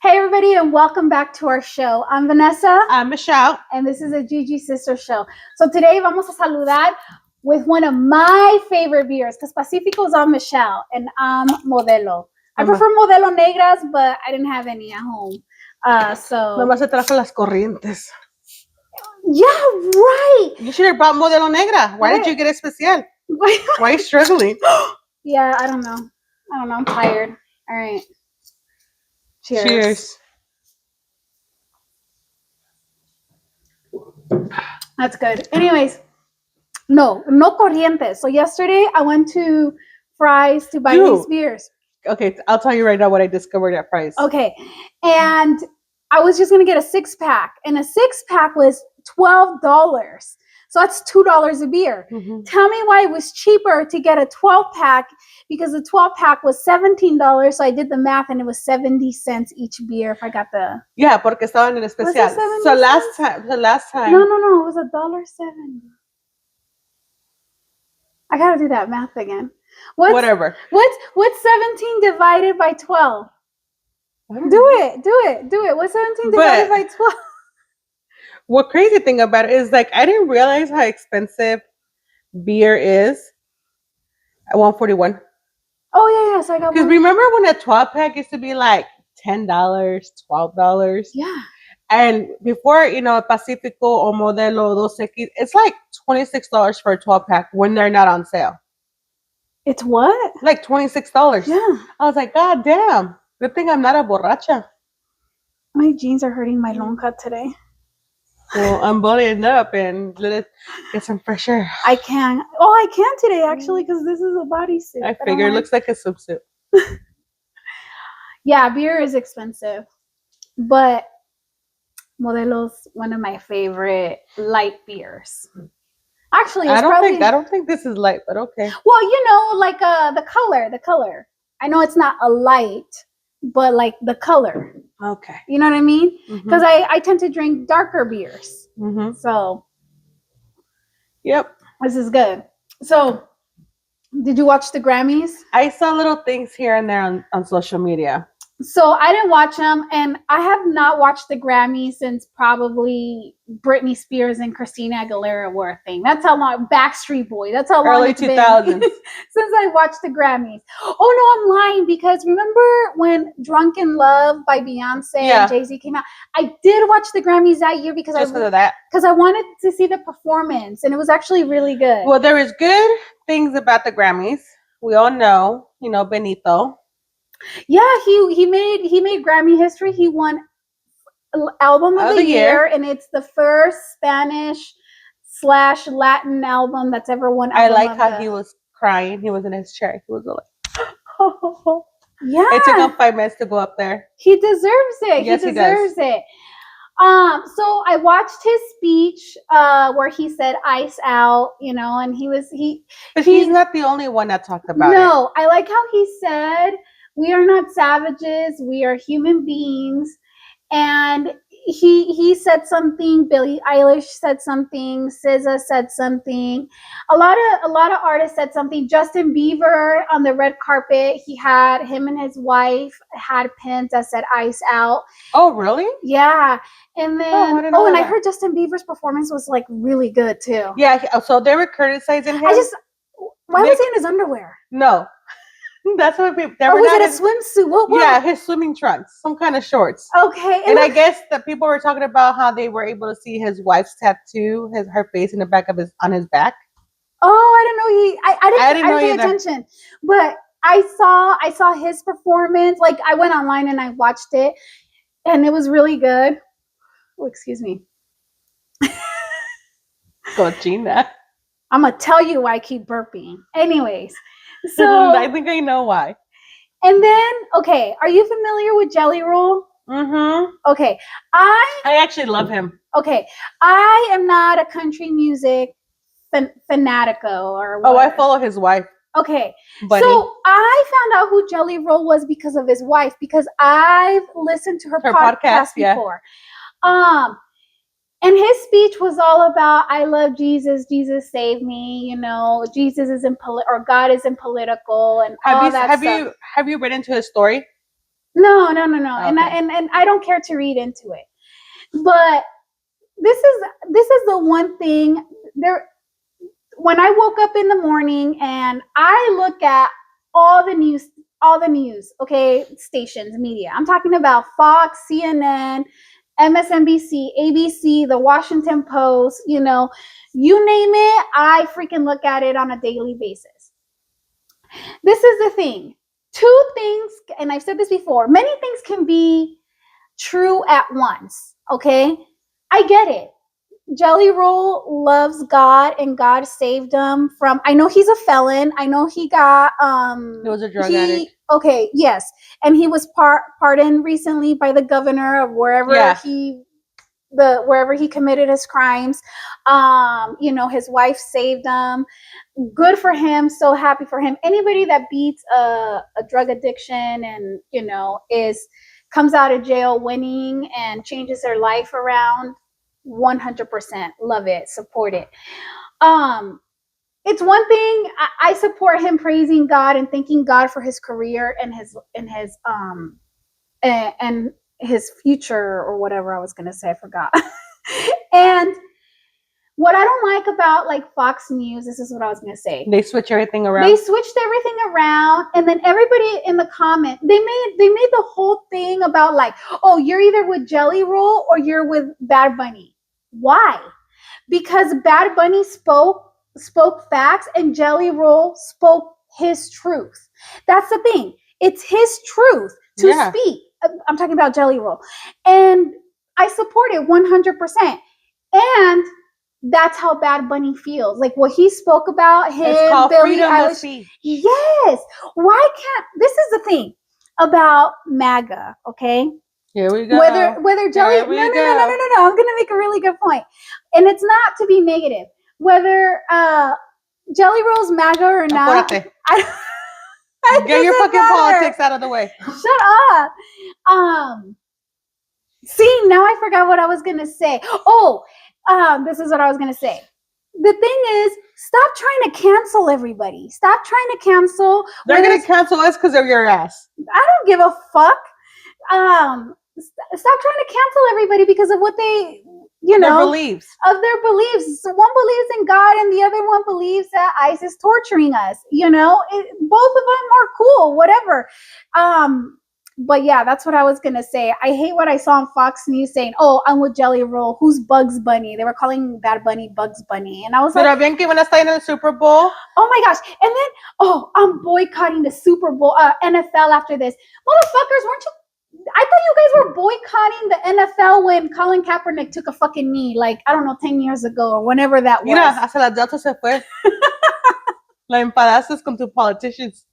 Hey everybody, and welcome back to our show. I'm Vanessa. I'm Michelle. And this is a GG Sister Show. So today vamos a saludar with one of my favorite beers, because Pacifico's on Michelle and I'm Modelo. I prefer Modelo Negras, but I didn't have any at home. Nomás se trajo las corrientes. Yeah, right. You should have brought Modelo Negra. Why did you get especial? Why are you struggling? Yeah, I don't know. I'm tired. All right. Cheers. That's good. Anyways, no corrientes. So yesterday I went to Fry's to buy these beers. Okay, I'll tell you right now what I discovered at Fry's. Okay, and I was just gonna get a 6-pack, and a 6-pack was $12. So that's $2 a beer. Mm-hmm. Tell me why it was cheaper to get a 12-pack, because the 12-pack was $17. So I did the math, and it was 70 cents each beer if I got the. Yeah, porque estaban en especial. So last time. No, it was $1.70. I gotta do that math again. Whatever. What's 17 divided by 12? Do it. What's 17 divided by 12? What crazy thing about it is, like, I didn't realize how expensive beer is at 141. Oh yeah. So I got. Because remember when a 12-pack used to be like $10, $12? Yeah. And before, Pacifico or Modelo, Dos Equis, it's like $26 for a 12-pack when they're not on sale. It's what? Like $26. Yeah. I was like, God damn. Good thing I'm not a borracha. My jeans are hurting my lonja today. Well, I'm buttoning up and let it get some fresh air. I can. Oh, I can today, actually, because this is a bodysuit. I figure it looks like a swimsuit. Yeah, beer is expensive. But Modelo's one of my favorite light beers. Actually, I don't think this is light, but okay. Well, like the color. I know it's not a light, but like the color. Okay. You know what I mean? Because I tend to drink darker beers. Mm-hmm. So. Yep. This is good. So, did you watch the Grammys? I saw little things here and there on social media. So I didn't watch them, and I have not watched the Grammys since probably Britney Spears and Christina Aguilera were a thing. That's how long. Backstreet Boy. That's how long early it's 2000s been since I watched the Grammys. Oh no, I'm lying, because remember when "Drunk in Love" by Beyonce and Jay-Z came out? I did watch the Grammys that year because of that. Because I wanted to see the performance, and it was actually really good. Well, there is good things about the Grammys. We all know, Benito. Yeah, he made Grammy history. He won Album of the Year, and it's the first Spanish/Latin album that's ever won. I like how he was crying. He was in his chair. He was like, yeah. It took him 5 minutes to go up there. He deserves it. Yes, he deserves it. So I watched his speech where he said "Ice Out," and But he's not the only one that talked about it. No, I like how he said, "We are not savages. We are human beings." And he said something. Billie Eilish said something. SZA said something. A lot of artists said something. Justin Bieber on the red carpet, him and his wife had pins that said "Ice Out." Oh, really? Yeah. And then I heard Justin Bieber's performance was like really good too. Yeah. So they were criticizing him. Why was he in his underwear? No. That's what people. Or was it a swimsuit? What? Yeah, his swimming trunks, some kind of shorts. Okay. And I guess that people were talking about how they were able to see his wife's tattoo, her face in the back of on his back. Oh, I didn't pay attention. But I saw his performance. Like, I went online and I watched it, and it was really good. Oh, excuse me. Cochina. I'm gonna tell you why I keep burping. Anyways. So I think I know why. And then, okay, are you familiar with Jelly Roll? Mm-hmm. Okay, I actually love him. Okay, I am not a country music fanatico or whatever. Oh, I follow his wife. Okay, so I found out who Jelly Roll was because of his wife, because I've listened to her podcast before. And his speech was all about, I love Jesus, Jesus saved me, Jesus isn't or God isn't political and all that stuff. Have you read into his story? No. And Okay. I don't care to read into it. But this is the one thing there. When I woke up in the morning and I look at all the news, okay, stations, media. I'm talking about Fox, CNN, MSNBC, ABC, the Washington Post, you know, you name it, I freaking look at it on a daily basis. This is the thing. Two things, and I've said this before, many things can be true at once, okay? I get it. Jelly Roll loves God and God saved him from, I know he's a felon. I know he got He was a drug addict. okay, yes. And he was pardoned recently by the governor of wherever he committed his crimes. You know, his wife saved him. Good for him, so happy for him. Anybody that beats a drug addiction and, you know, comes out of jail winning and changes their life around, 100% love it, support it. It's one thing, I support him praising God and thanking God for his career and his future, or whatever I was gonna say, I forgot. And what I don't like about like Fox News, this is what I was gonna say. They switch everything around. They switched everything around, and then everybody in the comment, they made the whole thing about like, oh, you're either with Jelly Roll or you're with Bad Bunny. Why? Because Bad Bunny spoke facts and Jelly Roll spoke his truth. That's the thing. It's his truth to speak. I'm talking about Jelly Roll. And I support it 100%. And that's how Bad Bunny feels. Like what he spoke about him, it's called Billie freedom of Eilish. speech. Yes. Why can't, this is the thing about MAGA, okay? Here we go. Whether Jelly, no, I'm gonna make a really good point, and it's not to be negative. Whether Jelly Roll's MAGA or not, get your fucking politics out of the way. Shut up. See, now I forgot what I was gonna say. Oh, this is what I was gonna say. The thing is, stop trying to cancel everybody. Stop trying to cancel. They're gonna cancel us because of your ass. I don't give a fuck. Stop trying to cancel everybody because of what they, you know, their beliefs. So one believes in God and the other one believes that ICE is torturing us. You know, both of them are cool, whatever. But yeah, that's what I was gonna say. I hate what I saw on Fox News saying, "Oh, I'm with Jelly Roll. Who's Bugs Bunny?" They were calling Bad Bunny Bugs Bunny, and I was like, bien que van a estar en el Super Bowl. Oh my gosh! And then, oh, I'm boycotting the Super Bowl, NFL after this. Motherfuckers, weren't you? I thought you guys were boycotting the NFL when Colin Kaepernick took a fucking knee, like, I don't know, 10 years ago or whenever that was. Mira, hasta la Delta se fue. La empadaste con tus politicians.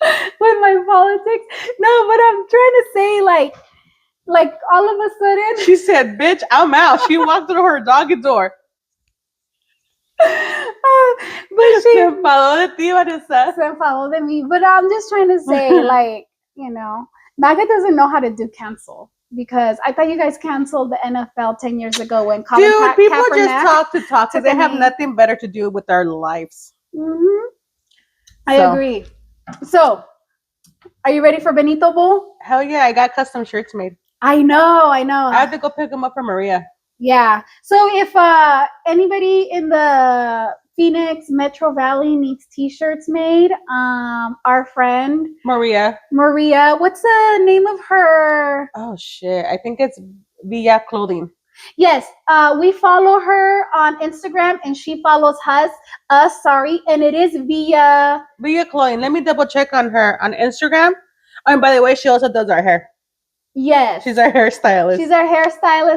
With my politics? No, but I'm trying to say, like all of a sudden. She said, bitch, I'm out. She walked through her doggy door. But she se enfadó de ti, Vanessa. Se enfadó de mí. But I'm just trying to say, like, you know, MAGA doesn't know how to do cancel, because I thought you guys canceled the NFL 10 years ago when Colin people Kaepernick just talk to talk because they have nothing better to do with their lives. Mm-hmm. I agree. So, are you ready for Benito Bowl? Hell yeah, I got custom shirts made. I know. I have to go pick them up for Maria. Yeah. So if anybody in the Phoenix Metro Valley needs t-shirts made, our friend Maria, what's the name of her? Oh shit, I think it's Villa Clothing. Yes, we follow her on Instagram and she follows us, and it is Villa Clothing. Let me double check on her on Instagram. Oh, and by the way, she also does our hair. Yes. She's our hairstylist.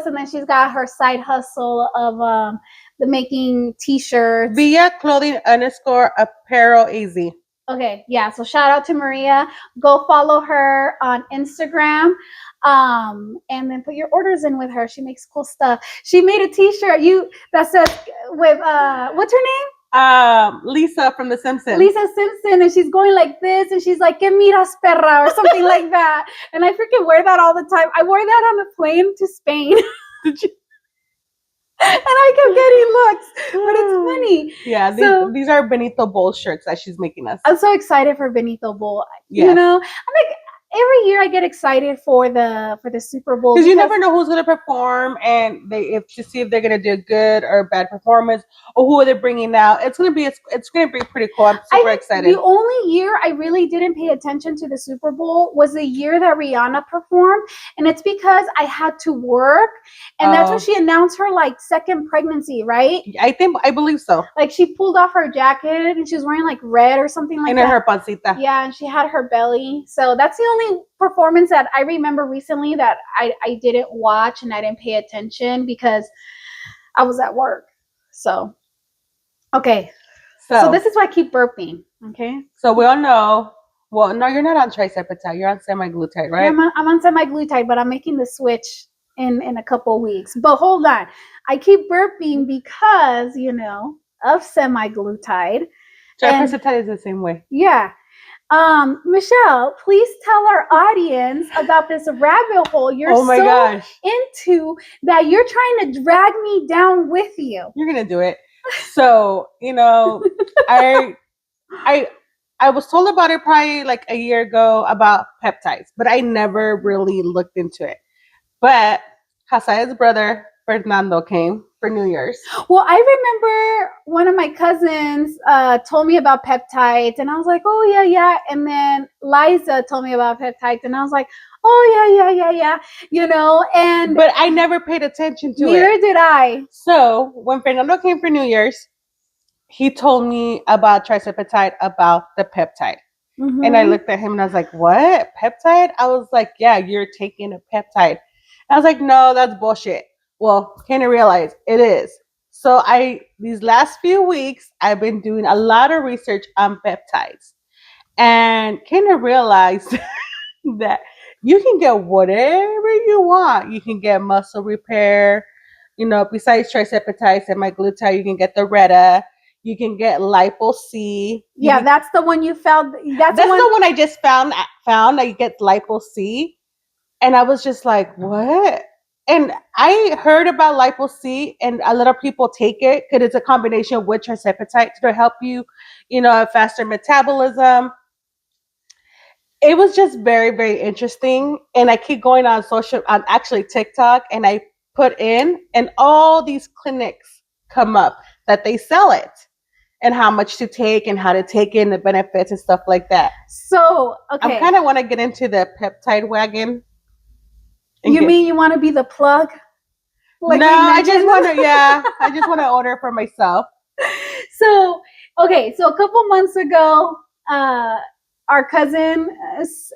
And then she's got her side hustle of the making t-shirts. Villa Clothing _apparel AZ. Okay, yeah. So shout out to Maria. Go follow her on Instagram. And then put your orders in with her. She makes cool stuff. She made a t-shirt that says with what's her name? Lisa from The Simpsons. Lisa Simpson, and she's going like this, and she's like, "Que miras, perra," or something like that. And I freaking wear that all the time. I wore that on a plane to Spain. Did you? And I kept getting looks, but it's funny. Yeah, these are Benito Bowl shirts that she's making us. I'm so excited for Benito Bowl. Yes. You know, I'm like, every year I get excited for the Super Bowl because you never know who's going to perform, and to see if they're going to do a good or bad performance, or who are they bringing out. It's going to be pretty cool. I'm super excited. The only year I really didn't pay attention to the Super Bowl was the year that Rihanna performed, and it's because I had to work, and that's when she announced her like second pregnancy, right? I believe so. Like she pulled off her jacket and she was wearing like red or something like that. And her pancita. Yeah, and she had her belly. So that's the only performance that I remember recently that I didn't watch and I didn't pay attention because I was at work. So, okay. So this is why I keep burping. Okay. So we all know. Well, no, you're not on triceptide. You're on semaglutide, right? Yeah, I'm on semaglutide, but I'm making the switch in a couple weeks. But hold on. I keep burping because, of semaglutide. Triceptide is the same way. Yeah. Michelle, please tell our audience about this rabbit hole you're into that you're trying to drag me down with you. You're gonna do it. So, I was told about it probably like a year ago about peptides, but I never really looked into it. But Hasaya's brother Fernando came for New Year's. Well, I remember one of my cousins told me about peptides, and I was like, oh, yeah. And then Liza told me about peptides, and I was like, oh, yeah. But I never paid attention to it. Neither did I. So when Fernando came for New Year's, he told me about triceptide, about the peptide. Mm-hmm. And I looked at him and I was like, what? Peptide? I was like, yeah, you're taking a peptide. I was like, no, that's bullshit. Well, can you realize it is? So these last few weeks, I've been doing a lot of research on peptides. And can you realize that you can get whatever you want? You can get muscle repair, besides triceptide and semaglutide, you can get the Retta. You can get Lipo C. Yeah, that's the one you found. That's the one I just found that you get Lipo C. And I was just like, what? And I heard about Lipo C, and a lot of people take it because it's a combination with triceptide to help you, a faster metabolism. It was just very, very interesting. And I keep going on actually TikTok, and I put in, and all these clinics come up that they sell it, and how much to take and how to take it and the benefits and stuff like that. So, okay. I kind of want to get into the peptide wagon. You mean you want to be the plug? Like no, I just want to, I just want to order for myself. So, okay. So a couple months ago, our cousin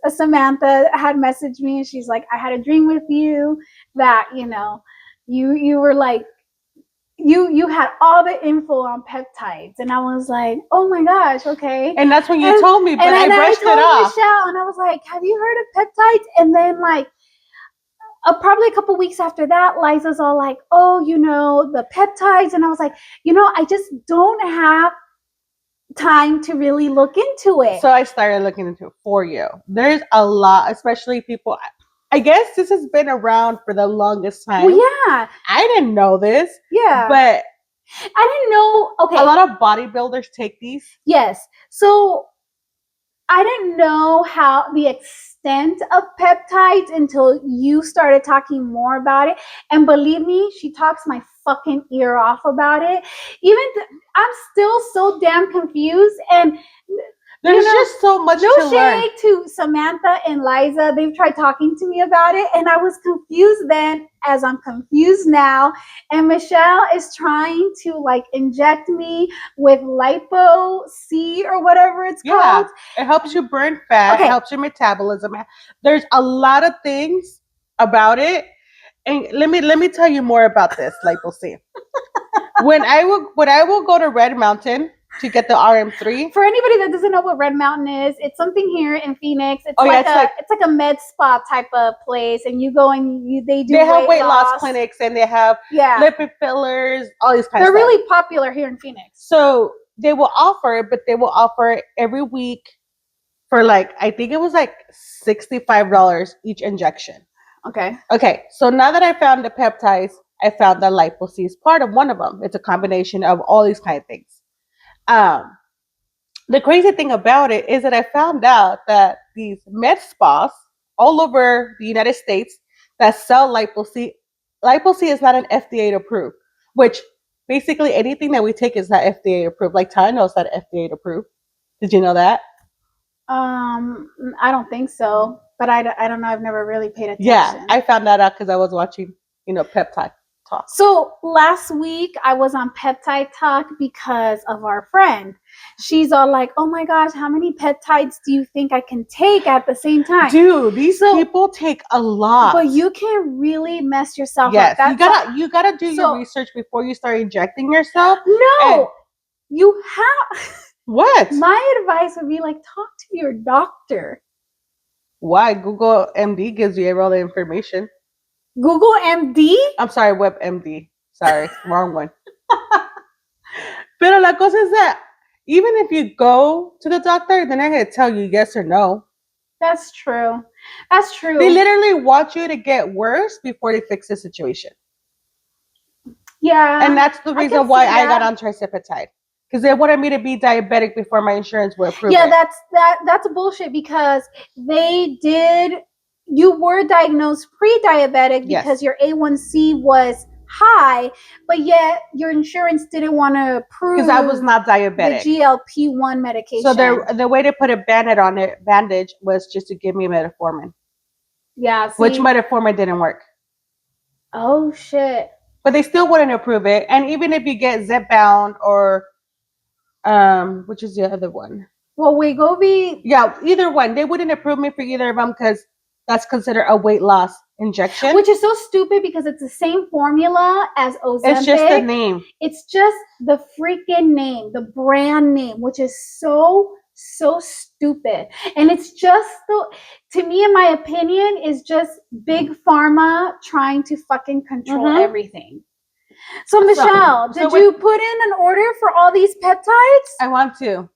Samantha had messaged me, and she's like, I had a dream with you that, you were like, you had all the info on peptides, and I was like, oh my gosh, okay. And that's when you told me, but I brushed it off. Michelle, and I was like, have you heard of peptides? And then like, probably a couple weeks after that, Liza's all like, oh, the peptides. And I was like, I just don't have time to really look into it. So I started looking into it for you. There's a lot, especially people. I guess this has been around for the longest time. Well, yeah. I didn't know this. Yeah. But I didn't know. Okay. A lot of bodybuilders take these. Yes. So I didn't know how the extent of peptides until you started talking more about it. And believe me, she talks my fucking ear off about it. I'm still so damn confused. And there's just so much to learn. No shade to Samantha and Liza. They've tried talking to me about it, and I was confused then, as I'm confused now. And Michelle is trying to like inject me with Lipo C or whatever it's called. It helps you burn fat. It helps your metabolism. There's a lot of things about it. And let me tell you more about this Lipo C. When I will go to Red Mountain to get the RM3. For anybody that doesn't know what Red Mountain is, it's something here in Phoenix. It's like a med spa type of place, and you go and they have weight loss clinics, and they have lipid fillers, all these kinds of stuff. They're really popular here in Phoenix. So they will offer it, but they will offer it every week for like, I think it was like $65 each injection. Okay. So now that I found the peptides, I found that Lipo C is part of one of them. It's a combination of all these kind of things. The crazy thing about it is that I found out that these med spas, all over the United States that sell Lipo-C. Lipo-C is not an FDA approved, which basically anything that we take is not FDA approved. Like Tylenol is not FDA approved. Did you know that? I don't think so, but I don't know. I've never really paid attention. Yeah, I found that out because I was watching, peptide talk. So last week I was on peptide talk because of our friend. She's all like, "Oh my gosh, how many peptides do you think I can take at the same time?" Dude, these people take a lot. But you can really mess yourself up. Yes, you gotta do your research before you start injecting yourself. No, you have. What? My advice would be like, talk to your doctor. Why? Google MD gives you all the information. Google MD? I'm sorry, WebMD. Sorry, wrong one. Pero la cosa is that even if you go to the doctor, they're not going to tell you yes or no. That's true. That's true. They literally want you to get worse before they fix the situation. Yeah. And that's the reason why I got on trisepatide. Because they wanted me to be diabetic before my insurance would approve it. That's bullshit because you were diagnosed pre-diabetic because your A1C was high, but yet your insurance didn't want to approve because I was not diabetic. The GLP-1 medication. So the way to put a bandage was just to give me metformin. Yeah. Which metformin didn't work. Oh shit. But they still wouldn't approve it. And even if you get Zepbound or which is the other one? Well, Wegovy. Yeah, either one. They wouldn't approve me for either of them because that's considered a weight loss injection. Which is so stupid because it's the same formula as Ozempic. It's just the name. It's just the freaking name, the brand name, which is so stupid. And it's just, to me, in my opinion, is just big pharma trying to fucking control everything. So Michelle, did you put in an order for all these peptides? I want to.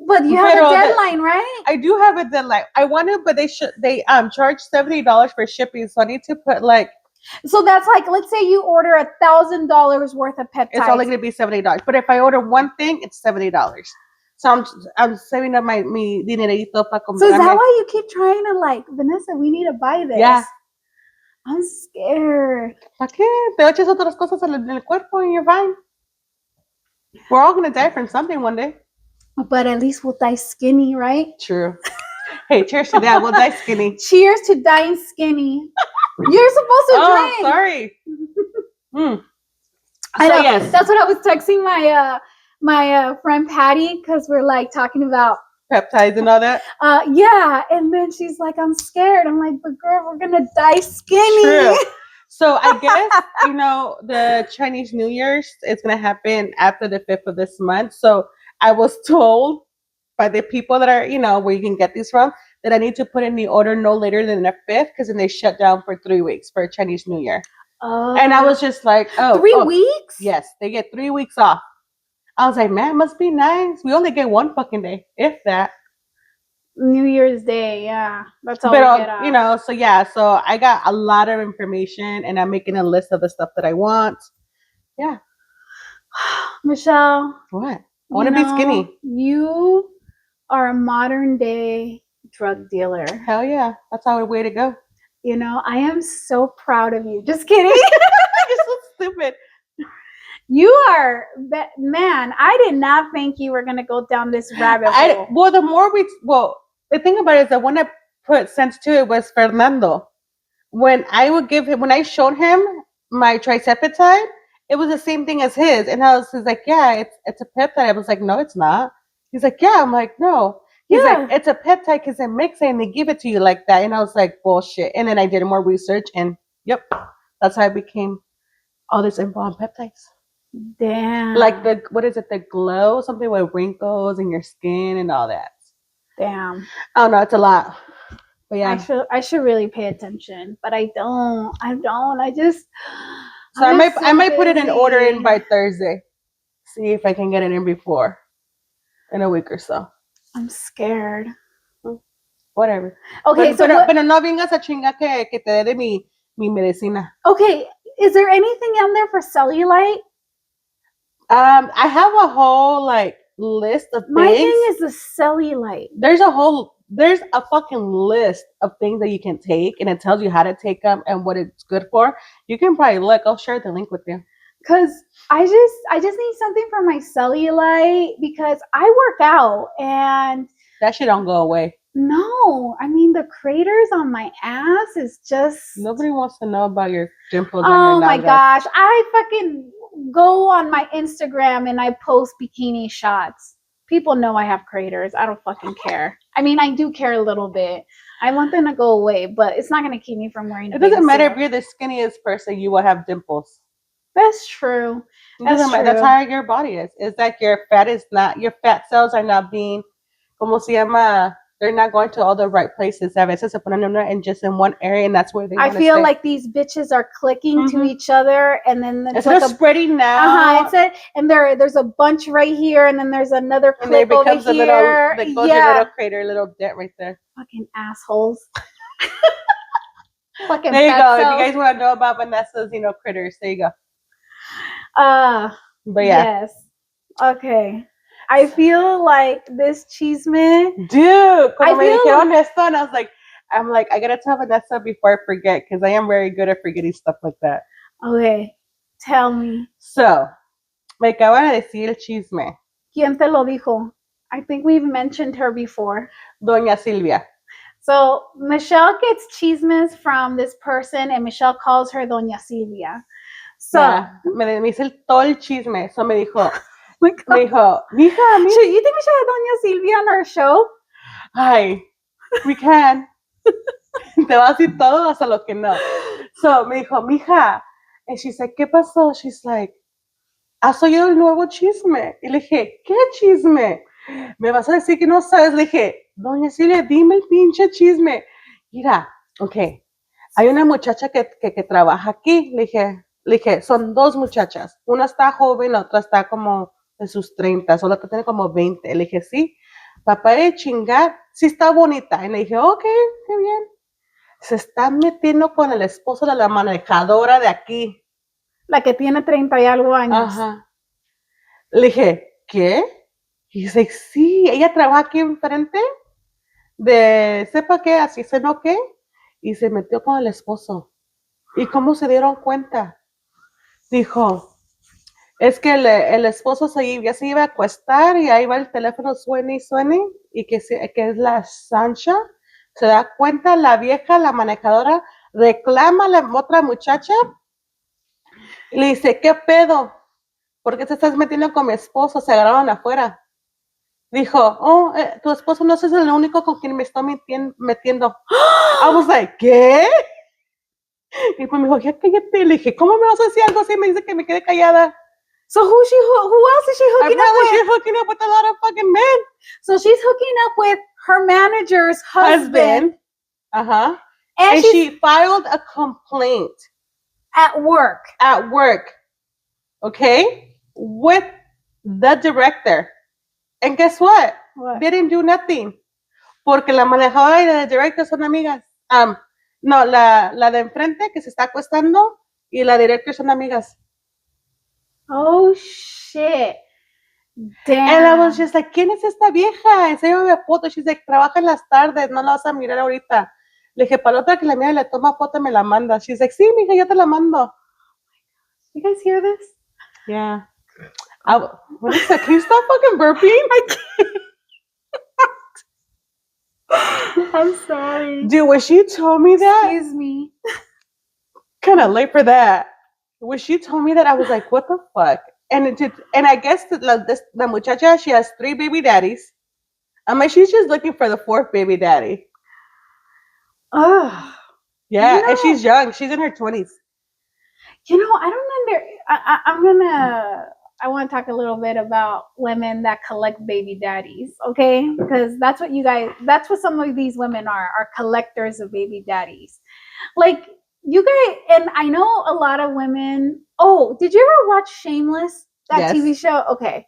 But you have a deadline, right? I do have a deadline. I want to, but they charge $70 for shipping, so I need to put like. So that's like, let's say you order $1,000 worth of peptides. It's only going to be $70. But if I order one thing, it's $70. So I'm saving up my dinerito para comprarme. So is that why you keep trying to like, Vanessa, we need to buy this? Yeah. I'm scared. ¿Para qué? Te echas otras cosas en el cuerpo and you're fine. We're all going to die from something one day. But at least we'll die skinny, right? True. Hey, cheers to that. We'll die skinny. Cheers to dying skinny. You're supposed to drink. Oh, sorry. I know. Yes. That's what I was texting my friend Patty because we're like talking about peptides and all that. Yeah, and then she's like, "I'm scared." I'm like, "But girl, we're gonna die skinny." True. So I guess the Chinese New Year's is gonna happen after the 5th of this month. So I was told by the people that are where you can get these from that I need to put in the order no later than the 5th because then they shut down for 3 weeks for Chinese New Year. Oh. And I was just like, 3 weeks? Yes, they get 3 weeks off. I was like, man, it must be nice. We only get one fucking day, if that. New Year's Day, yeah. That's all we get off. So I got a lot of information and I'm making a list of the stuff that I want. Yeah. Michelle. What? I want to be skinny. You are a modern day drug dealer. Hell yeah. That's our way to go. I am so proud of you. Just kidding. You're so stupid. You are, man, I did not think you were going to go down this rabbit hole. The thing about it is that when I put sense to it was Fernando. When I showed him my trisepatide, it was the same thing as his. And he's like, yeah, it's a peptide. I was like, no, it's not. He's like, yeah. I'm like, no. He's like, it's a peptide because it makes it and they give it to you like that. And I was like, bullshit. And then I did more research and yep, that's how I became all this info on peptides. Damn. Like the glow, something with wrinkles in your skin and all that. Damn. Oh no, it's a lot. But yeah. I should really pay attention, but I don't. So I might put it in order in by Thursday. See if I can get it in before. In a week or so. I'm scared. Whatever. Okay, pero no vengas a chingar que te dé mi medicina. Okay, is there anything on there for cellulite? I have a whole list of things. My thing is the cellulite. There's a whole there's a fucking list of things that you can take, and it tells you how to take them and what it's good for. You can probably look. I'll share the link with you. Cause I just need something for my cellulite because I work out and that shit don't go away. No, I mean the craters on my ass is just nobody wants to know about your dimples. Oh my gosh, I fucking go on my Instagram and I post bikini shots. People know I have craters. I don't fucking care. I mean, I do care a little bit. I want them to go away, but it's not going to keep me from wearing a It doesn't matter suit. if you're the skinniest person, you will have dimples. That's true. That's how your body is. It's like your fat cells are not being, como se llama, they're not going to all the right places. A veces se ponen una and just in one area, and that's where they I feel like these bitches are clicking to each other, and then it's like spreading now. And there's a bunch right here, and then there's another clip and there becomes over here. Your little crater, a little dent right there. Fucking assholes. Fucking there you go. cells. If you guys want to know about Vanessa's, critters, there you go. But yeah. Yes. Okay. I feel like this chisme. Dude, cuando me dijeron esto, and I was like, I gotta tell Vanessa before I forget, because I am very good at forgetting stuff like that. Okay. Tell me. So, me acaban de decir el chisme. ¿Quién te lo dijo? I think we've mentioned her before. Doña Silvia. So, Michelle gets chismes from this person, and Michelle calls her Doña Silvia. So, yeah, me dice todo el chisme. So me dijo, mija, should you think we should have Doña Silvia on our show? Ay, we can. Te va a decir todo hasta lo que no. So me dijo, mija, and she's like, ¿qué pasó? She's like, ¿has oído el nuevo chisme? Y le dije, ¿qué chisme? Me vas a decir que no sabes. Le dije, Doña Silvia, dime el pinche chisme. Mira, okay, hay una muchacha que trabaja aquí. Le dije, son dos muchachas. Una está joven, la otra está como en sus 30, o la otra tiene como 20. Le dije, sí, papá de chingar, sí está bonita. Y le dije, ok, qué bien. Se está metiendo con el esposo de la manejadora de aquí. La que tiene 30 y algo años. Ajá. Le dije, ¿qué? Y dice, sí, ella trabaja aquí enfrente de, sepa qué, así se no qué, y se metió con el esposo. ¿Y cómo se dieron cuenta? Dijo, es que el esposo ya se iba a acostar y ahí va el teléfono, suene, y que es la Sancha. Se da cuenta la vieja, la manejadora, reclama a la otra muchacha y le dice, ¿qué pedo? ¿Por qué te estás metiendo con mi esposo? Se agarraron afuera. Dijo, tu esposo no es el único con quien me está metiendo. I was like, ¿qué? Y pues me dijo, ya cállate. Le dije, ¿cómo me vas a decir algo así? Me dice que me quede callada. So who else is she hooking up with? She's hooking up with a lot of fucking men. So she's hooking up with her manager's husband. Uh-huh. And she filed a complaint. At work. Okay? With the director. And guess what? They didn't do nothing. Porque la manejadora y la director son amigas. No, la de enfrente que se está acostando y la director son amigas. Oh, shit. Damn. And I was just like, ¿quién es esta vieja? Enséñame foto. She's like, trabaja en las tardes, no la vas a mirar ahorita. Le dije, para la otra que la mira y le toma foto me la manda. She's like, sí, mija, yo te la mando. You guys hear this? Yeah. What is that? Can you stop fucking burping? I can't. I'm sorry. Dude, when she told me that. Excuse me. Kind of late for that. When she told me that, I was like, what the fuck? And I guess the muchacha, she has 3 baby daddies. I'm like, she's just looking for the 4th baby daddy. Oh. Yeah, and she's young. She's in her 20s. I want to talk a little bit about women that collect baby daddies, okay? Because that's what some of these women are collectors of baby daddies. Like, you guys, and I know a lot of women. Oh, did you ever watch Shameless? That TV show? Okay.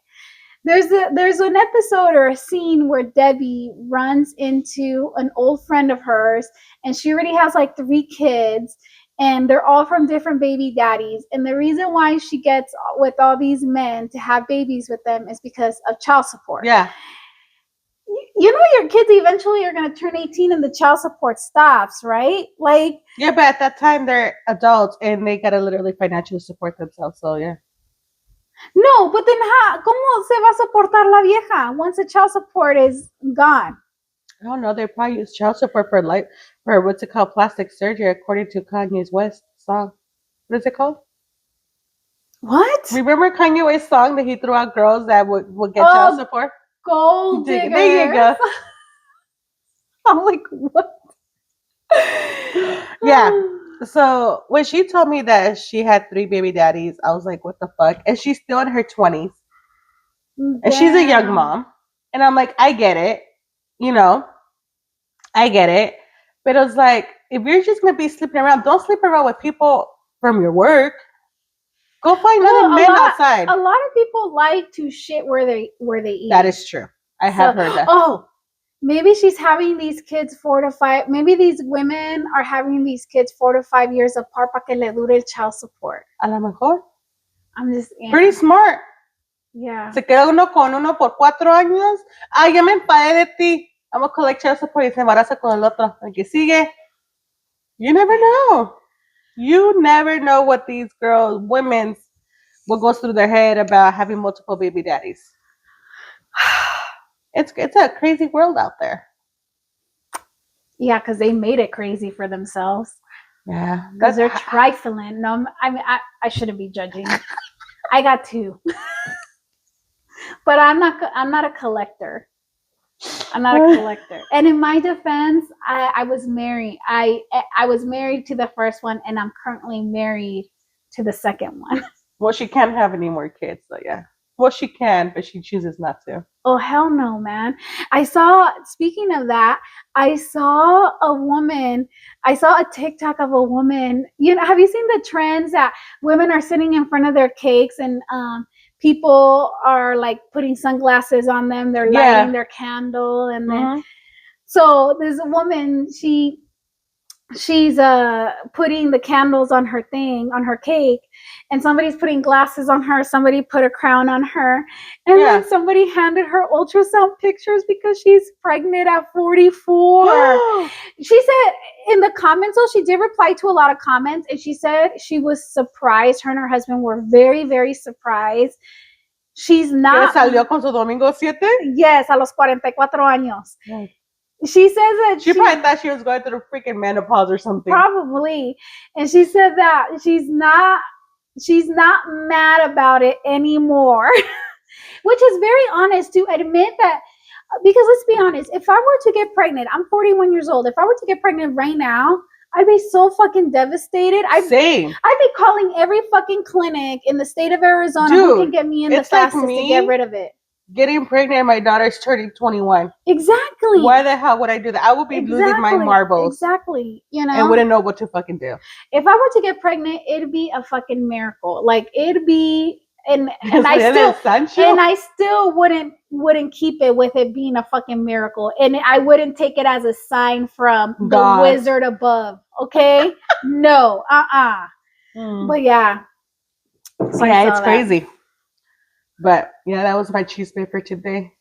There's an episode or a scene where Debbie runs into an old friend of hers, and she already has like 3 kids, and they're all from different baby daddies. And the reason why she gets with all these men to have babies with them is because of child support. Yeah. you know your kids eventually are going to turn 18 and the child support stops, right? Like, yeah, but at that time they're adults and they gotta literally financially support themselves. So yeah. no, but then how, ¿cómo se va a soportar la vieja once the child support is gone? I don't know. They probably use child support for for what's it called, plastic surgery, according to Kanye's West song. What is it called? What? Remember Kanye West's song that he threw out girls that would get child support? Gold There diggers. you go. I'm like, what? Yeah. So when she told me that she had 3 baby daddies, I was like, what the fuck? And she's still in her 20s. And she's a young Damn. mom. And I'm like, I get it. You know, I get it. But it was like, if you're just going to be sleeping around, don't sleep around with people from your work. Go find other men outside. A lot of people like to shit where they eat. That is true. I have heard that. Oh, maybe she's having these kids 4 to 5. Maybe these women are having these kids 4 to 5 years apart para que le dure el child support. A lo mejor. I'm just pretty smart. Yeah. Se queda uno con uno por 4 años. Ah, ya me empadé de ti. Vamos a collect child support y se embaraza con el otro. El que sigue. You never know. You never know what these women's, what goes through their head about having multiple baby daddies. It's a crazy world out there. Yeah, because they made it crazy for themselves. Yeah. Because they're trifling. No, I mean, I shouldn't be judging. I got 2. But I'm not a collector. I'm not a collector. And in my defense, I was married. I was married to the first one, and I'm currently married to the second one. Well, she can't have any more kids, so yeah. Well, she can, but she chooses not to. Oh, hell no, man. Speaking of that, I saw a TikTok of a woman. You know, have you seen the trends that women are sitting in front of their cakes and people are like putting sunglasses on them, they're lighting their candle, and then so there's a woman, she's putting the candles on her cake, and somebody's putting glasses on her, somebody put a crown on her, and then somebody handed her ultrasound pictures because she's pregnant at 44. She said in the comments, she did reply to a lot of comments, and she said she was surprised. Her and her husband were very, very surprised. She's not. ¿Salió con su domingo 7? Yes, a los 44 años. Yes. She says that she probably thought she was going through freaking menopause or something. Probably. And she said that she's not mad about it anymore. Which is very honest to admit that, because let's be honest, if I were to get pregnant, I'm 41 years old. If I were to get pregnant right now, I'd be so fucking devastated. Same. I'd be calling every fucking clinic in the state of Arizona who can get me in the fastest to get rid of it. Getting pregnant and my daughter's turning 21. Exactly. Why the hell would I do that? I would be losing my marbles. Exactly. You know? And wouldn't know what to fucking do. If I were to get pregnant, it'd be a fucking miracle. Like, it'd be, and I still wouldn't keep it with it being a fucking miracle. And I wouldn't take it as a sign from the wizard above. Okay? No. But yeah. So yeah, it's crazy. But yeah, that was my chisme for today.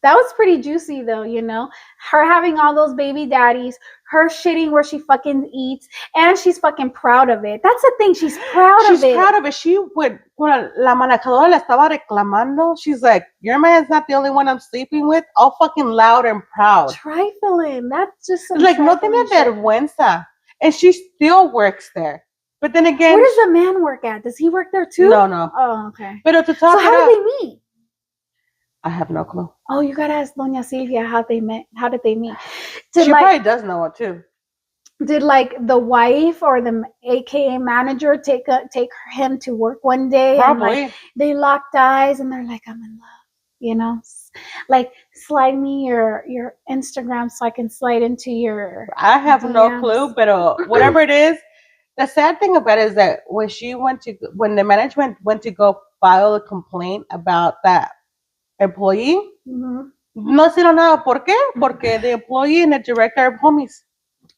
That was pretty juicy though, you know. Her having all those baby daddies, her shitting where she fucking eats, and she's fucking proud of it. That's the thing, she's proud of it. She's proud of it. She would, when la manejadora le estaba reclamando, she's like, your man's not the only one I'm sleeping with, all fucking loud and proud. Trifling. That's just some like, no tiene vergüenza. And she still works there. But then again, where does the man work at? Does he work there too? No. Oh, okay. But to talk so how did they meet? I have no clue. Oh, you gotta ask Doña Silvia how they met. How did they meet? She probably does know it too. Did like the wife or the AKA manager take him to work one day? Probably. And, they locked eyes and they're like, I'm in love. You know, like, slide me your Instagram so I can slide into your. I have DMs. No clue, but whatever it is. The sad thing about it is that when the management went to go file a complaint about that employee, no hicieron nada. ¿Por qué? Porque the employee and the director are homies.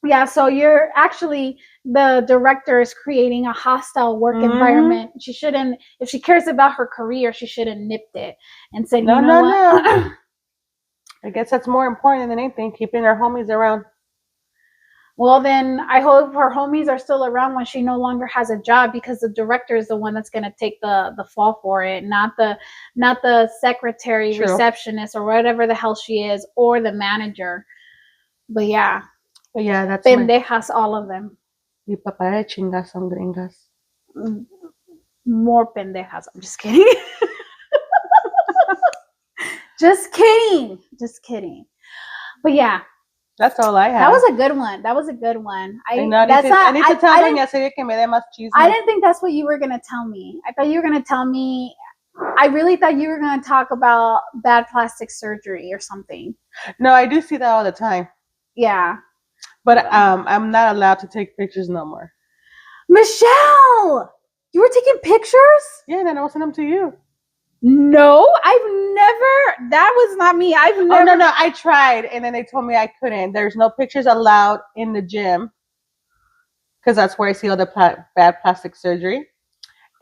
Yeah, so you're actually, the director is creating a hostile work environment. She shouldn't, if she cares about her career, she should have nipped it and said, no. I guess that's more important than anything, keeping our homies around. Well, then I hope her homies are still around when she no longer has a job, because the director is the one that's going to take the fall for it, not the secretary, True. receptionist, or whatever the hell she is, or the manager. But yeah, that's pendejas, all of them. Mi papá de chingas son gringas. More pendejas. I'm just kidding. Just kidding. But yeah. That's all I have. That was a good one. I need to tell Doña Silvia que me dé más chisme. I didn't think that's what you were going to tell me. I thought you were going to tell me, I really thought you were going to talk about bad plastic surgery or something. No, I do see that all the time. Yeah. But I'm not allowed to take pictures no more. Michelle! You were taking pictures? Yeah, and then I will send them to you. No, that was not me. Oh, no, I tried, and then they told me I couldn't. There's no pictures allowed in the gym, because that's where I see all the bad plastic surgery.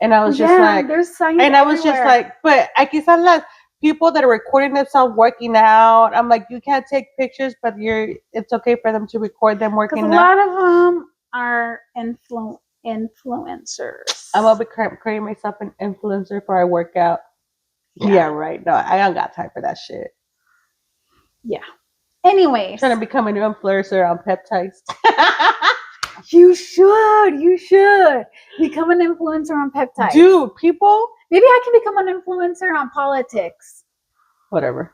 And I was just like, there's signs and I was just like, but aquí están las people that are recording themselves working out. I'm like, you can't take pictures, but it's okay for them to record them working out. Because a lot of them are influencers. I'm gonna be creating myself an influencer for our workout. Yeah, right. No, I don't got time for that shit. Yeah. Anyways. Trying to become an influencer on peptides. You should become an influencer on peptides. Dude, people. Maybe I can become an influencer on politics. Whatever.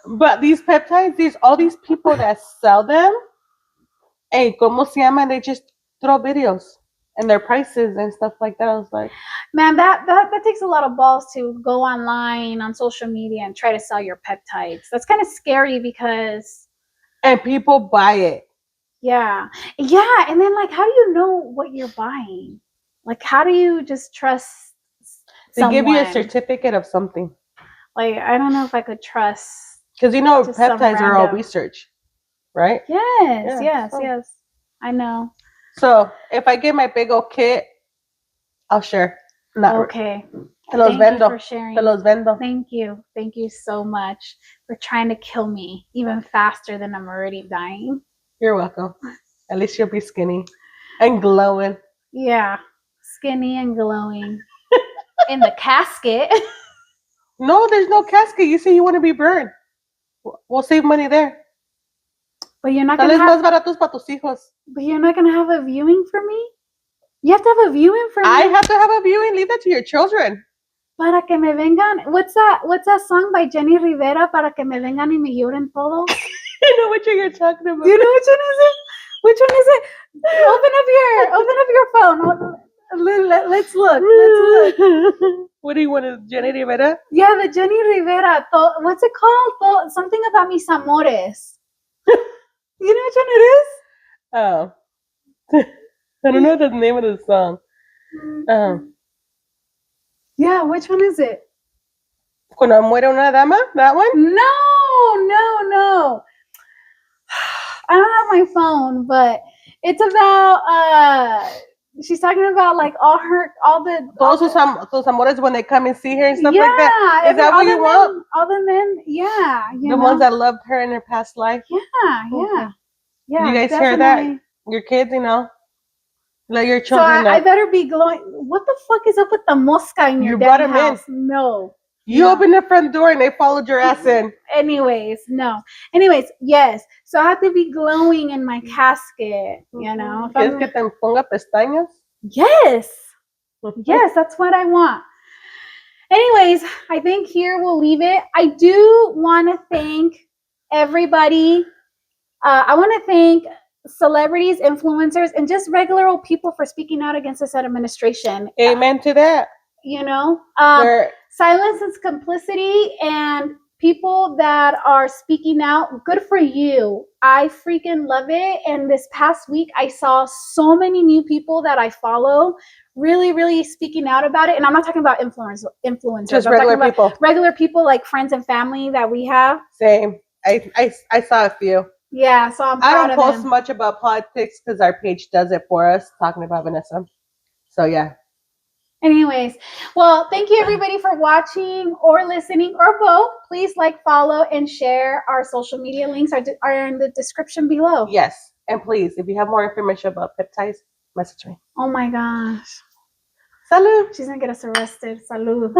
But these peptides, all these people that sell them, hey, ¿cómo se llaman? They just throw videos and their prices and stuff like that. I was like, man, that takes a lot of balls to go online on social media and try to sell your peptides. That's kind of scary because... And people buy it. Yeah. And then, like, how do you know what you're buying? Like, how do you just trust someone? They give you a certificate of something. Like, I don't know if I could trust... Because, peptides are all research, right? Yes. I know. So, if I get my big old kit, I'll share. Okay. Thank you for sharing. Te los vendo. Thank you so much for trying to kill me even faster than I'm already dying. You're welcome. At least you'll be skinny and glowing. Yeah, skinny and glowing. In the casket. No, there's no casket. You say you want to be burned. We'll save money there. But you're not gonna más baratos para tus hijos. But you're not gonna have a viewing for me? You have to have a viewing for me. I have to have a viewing. Leave that to your children. Para que me vengan. What's that song by Jenny Rivera? Para que me vengan y me lloren todos. I know what you're talking about. Do you know which one is it? Which one is it? Open up your phone. Let's look. What do you want? Jenny Rivera? Yeah, the Jenny Rivera. What's it called? Something about mis amores. You know which one it is? Oh. I don't know the name of the song. Yeah, which one is it? Cuando muere una dama? That one? No. I don't have my phone, but it's about she's talking about like all those amores when they come and see her and stuff like that. Is that what you want? All the men, yeah. The ones that loved her in her past life. Yeah. You guys hear that? Your kids, let your children know. I better be glowing. What the fuck is up with the mosca in your damn house? No. You opened the front door and they followed your ass in. Anyways, yes. So I have to be glowing in my casket, ¿Quieres que te ponga pestañas? Yes, that's what I want. Anyways, I think here we'll leave it. I do want to thank everybody. I want to thank celebrities, influencers, and just regular old people for speaking out against this administration. Amen to that. Silence is complicity, and people that are speaking out, good for you. I freaking love it. And this past week, I saw so many new people that I follow really, really speaking out about it. And I'm not talking about influencers. Just regular people. Regular people like friends and family that we have. Same. I saw a few. Yeah, so I'm proud of them. I don't post much about politics because our page does it for us, talking about Vanessa. So, yeah. Anyways, well, thank you everybody for watching or listening or both. Please like, follow, and share. Our social media links are in the description below. Yes. And please, if you have more information about peptides, message me. Oh my gosh. Salud. She's gonna get us arrested. Salud.